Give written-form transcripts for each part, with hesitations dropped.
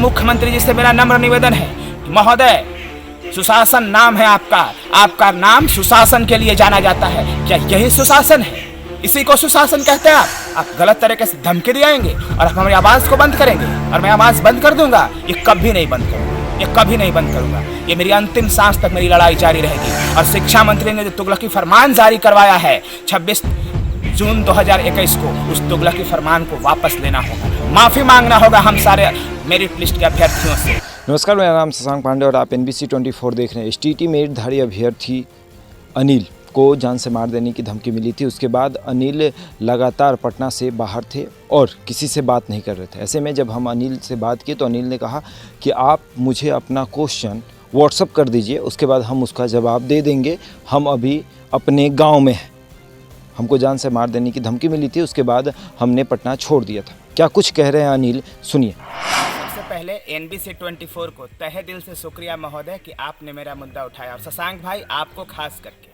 मुख्यमंत्री जी से मेरा नम्र निवेदन है कि महोदय, सुशासन नाम है आपका, आपका नाम सुशासन के लिए जाना जाता है। क्या यही सुशासन है? इसी को सुशासन कहते हैं आप गलत तरीके से धमकी दिलाएंगे और आप हमारी आवाज को बंद करेंगे और मैं आवाज बंद कर दूंगा। ये कभी नहीं बंद करूंगा, ये कभी नहीं बंद करूंगा। ये मेरी अंतिम सांस तक मेरी लड़ाई जारी रहेगी। और शिक्षा मंत्री ने जो तुगलकी फरमान जारी करवाया है 26 जून 2021 को, उस तुगलकी फरमान को वापस लेना होगा, माफी मांगना होगा हम सारे मेरिट लिस्ट के अभ्यर्थियों से। नमस्कार, मेरा नाम शशांक पांडे और आप NBC 24 देख रहे हैं। STT मेरिटधारी अभ्यर्थी अनिल को जान से मार देने की धमकी मिली थी। उसके बाद अनिल लगातार पटना से बाहर थे और किसी से बात नहीं कर रहे थे। ऐसे में जब हम अनिल से बात किए तो अनिल ने कहा कि आप मुझे अपना क्वेश्चन व्हाट्सअप कर दीजिए, उसके बाद हम उसका जवाब दे देंगे। हम अभी अपने गाँव में हैं। हमको जान से मार देने की धमकी मिली थी, उसके बाद हमने पटना छोड़ दिया था। क्या कुछ कह रहे हैं अनिल, सुनिए। सबसे पहले NBC 24 को तहे दिल से शुक्रिया महोदय कि आपने मेरा मुद्दा उठाया। और शशांक भाई, आपको खास करके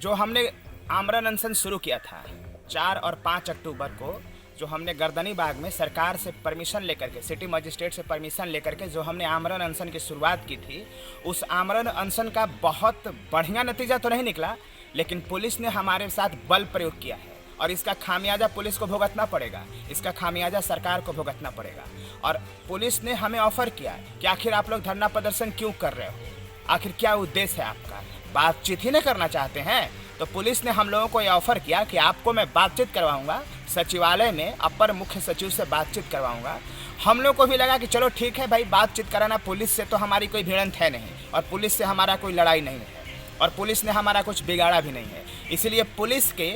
जो हमने आमरण अनशन शुरू किया था 4 और 5 अक्टूबर को, जो हमने गर्दनी बाग में सरकार से परमिशन लेकर के, सिटी मजिस्ट्रेट से परमिशन लेकर के जो हमने आमरण अनशन की शुरुआत की थी, उस आमरण अनशन का बहुत बढ़िया नतीजा तो नहीं निकला, लेकिन पुलिस ने हमारे साथ बल प्रयोग किया है और इसका खामियाजा पुलिस को भुगतना पड़ेगा, इसका खामियाजा सरकार को भुगतना पड़ेगा। और पुलिस ने हमें ऑफर किया कि आखिर आप लोग धरना प्रदर्शन क्यों कर रहे हो, आखिर क्या उद्देश्य है आपका, बातचीत ही नहीं करना चाहते हैं? तो पुलिस ने हम लोगों को यह ऑफर किया कि आपको मैं बातचीत करवाऊंगा, सचिवालय में अपर मुख्य सचिव से बातचीत करवाऊंगा। हम लोग को भी लगा कि चलो ठीक है भाई, बातचीत कराना, पुलिस से तो हमारी कोई भिड़ंत है नहीं और पुलिस से हमारा कोई लड़ाई नहीं है और पुलिस ने हमारा कुछ बिगाड़ा भी नहीं है। इसलिए पुलिस के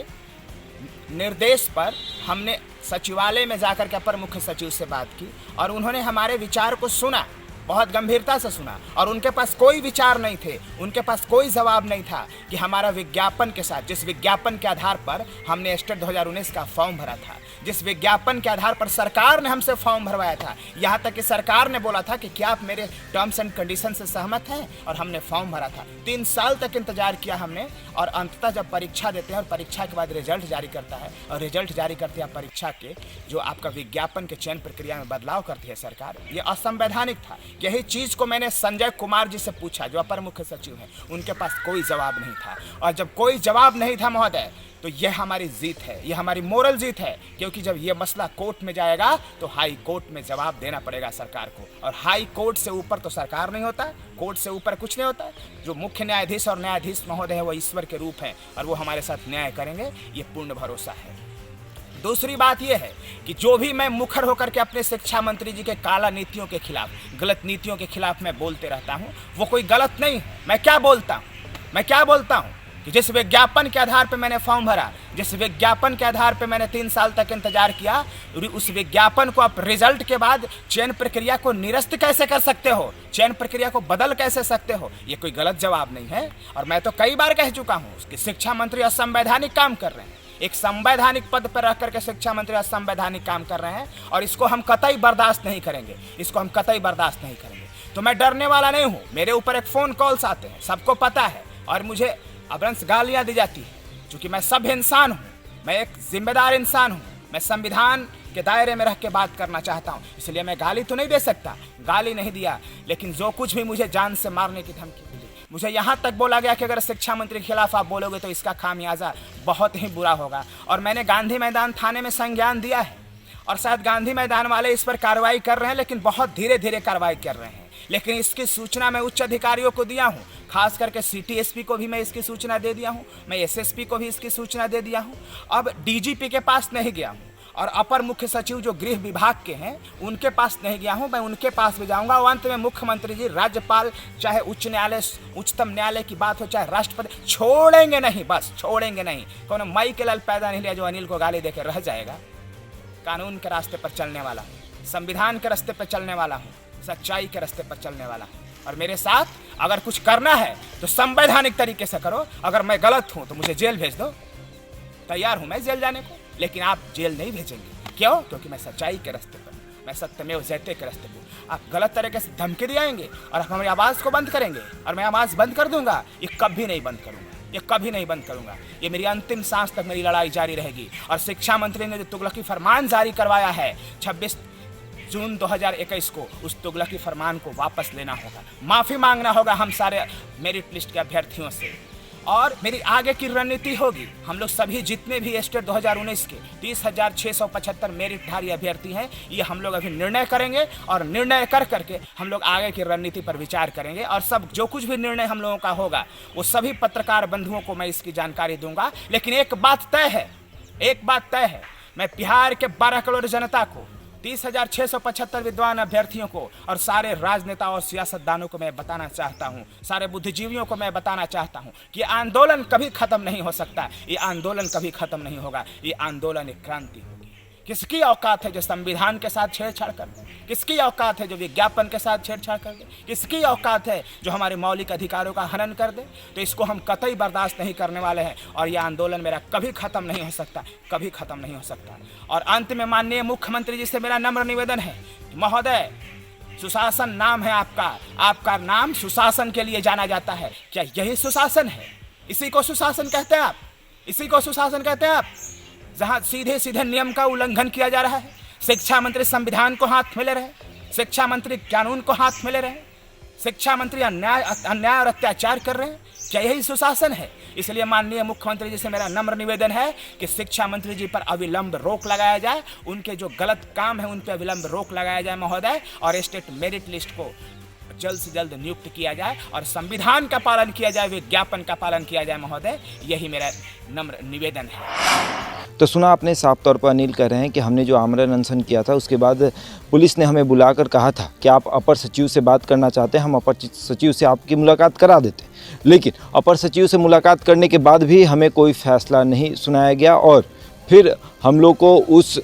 निर्देश पर हमने सचिवालय में जाकर के अपर मुख्य सचिव से बात की और उन्होंने हमारे विचार को सुना, बहुत गंभीरता से सुना। और उनके पास कोई विचार नहीं थे, उनके पास कोई जवाब नहीं था कि हमारा विज्ञापन के साथ, जिस विज्ञापन के आधार पर हमने स्टेट 2019 का फॉर्म भरा था, जिस विज्ञापन के आधार पर सरकार ने हमसे फॉर्म भरवाया था, यहाँ तक कि सरकार ने बोला था कि क्या आप मेरे टर्म्स एंड कंडीशन से सहमत हैं, और हमने फॉर्म भरा था। 3 साल तक इंतजार किया हमने और अंततः जब परीक्षा देते हैं और परीक्षा के बाद रिजल्ट जारी करता है और रिजल्ट जारी करते हैं परीक्षा के, जो आपका विज्ञापन के चयन प्रक्रिया में बदलाव करती है सरकार, ये असंवैधानिक था। यही चीज को मैंने संजय कुमार जी से पूछा, जो अपर मुख्य सचिव हैं, उनके पास कोई जवाब नहीं था। और जब कोई जवाब नहीं था महोदय, तो यह हमारी जीत है, यह हमारी मोरल जीत है, क्योंकि जब यह मसला कोर्ट में जाएगा तो हाई कोर्ट में जवाब देना पड़ेगा सरकार को। और हाई कोर्ट से ऊपर तो सरकार नहीं होता, कोर्ट से ऊपर कुछ नहीं होता। जो मुख्य न्यायाधीश और न्यायाधीश महोदय है वो ईश्वर के रूप हैं और वो हमारे साथ न्याय करेंगे, ये पूर्ण भरोसा है। दूसरी बात यह है कि जो भी मैं मुखर होकर के अपने शिक्षा मंत्री जी के काला नीतियों के खिलाफ, गलत नीतियों के खिलाफ मैं बोलते रहता हूं, वो कोई गलत नहीं है। मैं क्या बोलता हूं कि जिस विज्ञापन के आधार पर मैंने फॉर्म भरा, जिस विज्ञापन के आधार पर मैंने 3 साल तक इंतजार किया, उस विज्ञापन को आप रिजल्ट के बाद चयन प्रक्रिया को निरस्त कैसे कर सकते हो, चयन प्रक्रिया को बदल कैसे सकते हो? ये कोई गलत जवाब नहीं है। और मैं तो कई बार कह चुका हूं कि शिक्षा मंत्री असंवैधानिक काम कर रहे हैं, एक संवैधानिक पद पर रह करके शिक्षा मंत्री असंवैधानिक काम कर रहे हैं और इसको हम कतई बर्दाश्त नहीं करेंगे, इसको हम कतई बर्दाश्त नहीं करेंगे। तो मैं डरने वाला नहीं हूं। मेरे ऊपर एक फोन कॉल्स आते हैं, सबको पता है, और मुझे अभ्रंश गालियां दी जाती है, क्योंकि मैं सब इंसान हूं, मैं एक जिम्मेदार इंसान हूं, मैं संविधान के दायरे में रह के बात करना चाहता हूं, इसलिए मैं गाली तो नहीं दे सकता, गाली नहीं दिया, लेकिन जो कुछ भी मुझे जान से मारने की धमकी मिली, मुझे यहाँ तक बोला गया कि अगर शिक्षा मंत्री के खिलाफ आप बोलोगे तो इसका खामियाजा बहुत ही बुरा होगा। और मैंने गांधी मैदान थाने में संज्ञान दिया है और शायद गांधी मैदान वाले इस पर कार्रवाई कर रहे हैं, लेकिन बहुत धीरे धीरे कार्रवाई कर रहे हैं। लेकिन इसकी सूचना मैं उच्च अधिकारियों को दिया हूँ, खास करके सिटी SP को भी मैं इसकी सूचना दे दिया हूँ, मैं SSP को भी इसकी सूचना दे दिया हूँ। अब DGP के पास नहीं गया हूँ और अपर मुख्य सचिव जो गृह विभाग के हैं उनके पास नहीं गया हूं, मैं उनके पास भी जाऊंगा। और अंत में मुख्यमंत्री जी, राज्यपाल, चाहे उच्च न्यायालय, उच्चतम न्यायालय की बात हो, चाहे राष्ट्रपति, छोड़ेंगे नहीं, बस छोड़ेंगे नहीं। कौन माई के लाल पैदा नहीं लिया जो अनिल को गाली देकर रह जाएगा। कानून के रास्ते पर चलने वाला हूं, संविधान के रास्ते पर चलने वाला हूं, सच्चाई के रास्ते पर चलने वाला हूं। और मेरे साथ अगर कुछ करना है तो संवैधानिक तरीके से करो। अगर मैं गलत हूं तो मुझे जेल भेज दो, तैयार हूं मैं जेल जाने को, लेकिन आप जेल नहीं भेजेंगे। क्यों? क्योंकि मैं सच्चाई के रास्ते पर, मैं सत्यमेव जयते के रास्ते पर। आप गलत तरीके से धमकी दिलाएंगे और आप हमारी आवाज़ को बंद करेंगे और मैं आवाज़ बंद कर दूंगा, ये कभी नहीं बंद करूंगा, ये कभी नहीं बंद करूंगा। ये मेरी अंतिम सांस तक मेरी लड़ाई जारी रहेगी। और शिक्षा मंत्री ने जो तुगलकी फरमान जारी करवाया है 26 जून 2021 को उस तुगलकी फरमान को वापस लेना होगा, माफ़ी मांगना होगा हम सारे मेरिट लिस्ट के अभ्यर्थियों से। और मेरी आगे की रणनीति होगी, हम लोग सभी जितने भी स्टेट 2019 के 30,675 मेरिटधारी अभ्यर्थी हैं, ये हम लोग अभी निर्णय करेंगे और निर्णय कर करके हम लोग आगे की रणनीति पर विचार करेंगे। और सब जो कुछ भी निर्णय हम लोगों का होगा वो सभी पत्रकार बंधुओं को मैं इसकी जानकारी दूंगा। लेकिन एक बात तय है, मैं बिहार के 12 करोड़ जनता को, 30,675 विद्वान अभ्यर्थियों को और सारे राजनेता और सियासतदानों को मैं बताना चाहता हूं, सारे बुद्धिजीवियों को मैं बताना चाहता हूं कि आंदोलन कभी खत्म नहीं हो सकता, ये आंदोलन कभी खत्म नहीं होगा, ये आंदोलन एक क्रांति होगी। किसकी औकात है जो संविधान के साथ छेड़छाड़ कर दे? किसकी औकात है जो विज्ञापन के साथ छेड़छाड़ कर दे? किसकी औकात है जो हमारे मौलिक अधिकारों का हनन कर दे? तो इसको हम कतई बर्दाश्त नहीं करने वाले हैं और यह आंदोलन मेरा कभी खत्म नहीं हो सकता, कभी खत्म नहीं हो सकता। और अंत में माननीय मुख्यमंत्री जी से मेरा नम्र निवेदन है, महोदय, सुशासन नाम है आपका नाम सुशासन के लिए जाना जाता है, क्या यही सुशासन है? इसी को सुशासन कहते हैं आप? इसी को सुशासन कहते हैं आप, जहां सीधे सीधे नियम का उल्लंघन किया जा रहा है? शिक्षा मंत्री संविधान को हाथ में ले रहे, शिक्षा मंत्री कानून को हाथ में ले रहे, शिक्षा मंत्री अन्याय और अत्याचार कर रहे हैं, क्या यही सुशासन है? इसलिए माननीय मुख्यमंत्री जी से मेरा नम्र निवेदन है कि शिक्षा मंत्री जी पर अविलंब रोक लगाया जाए, उनके जो गलत काम है उन पर अविलंब रोक लगाया जाए महोदय, और स्टेट मेरिट लिस्ट को जल्द से जल्द नियुक्त किया जाए और संविधान का पालन किया जाए, विज्ञापन का पालन किया जाए महोदय, यही मेरा नम्र निवेदन है। तो सुना आपने, साफ तौर पर अनिल कह रहे हैं कि हमने जो आमरण अनशन किया था उसके बाद पुलिस ने हमें बुलाकर कहा था कि आप अपर सचिव से बात करना चाहते हैं, हम अपर सचिव से आपकी मुलाकात करा देते हैं। लेकिन अपर सचिव से मुलाकात करने के बाद भी हमें कोई फैसला नहीं सुनाया गया और फिर हम लोग को उस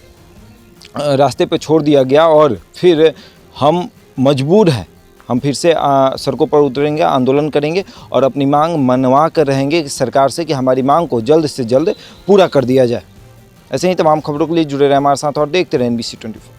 रास्ते पर छोड़ दिया गया और फिर हम मजबूर हैं, हम फिर से सड़कों पर उतरेंगे, आंदोलन करेंगे और अपनी मांग मनवा कर रहेंगे सरकार से कि हमारी मांग को जल्द से जल्द पूरा कर दिया जाए। ऐसे ही तमाम खबरों के लिए जुड़े रहें हमारे साथ और देखते रहें NBC 24।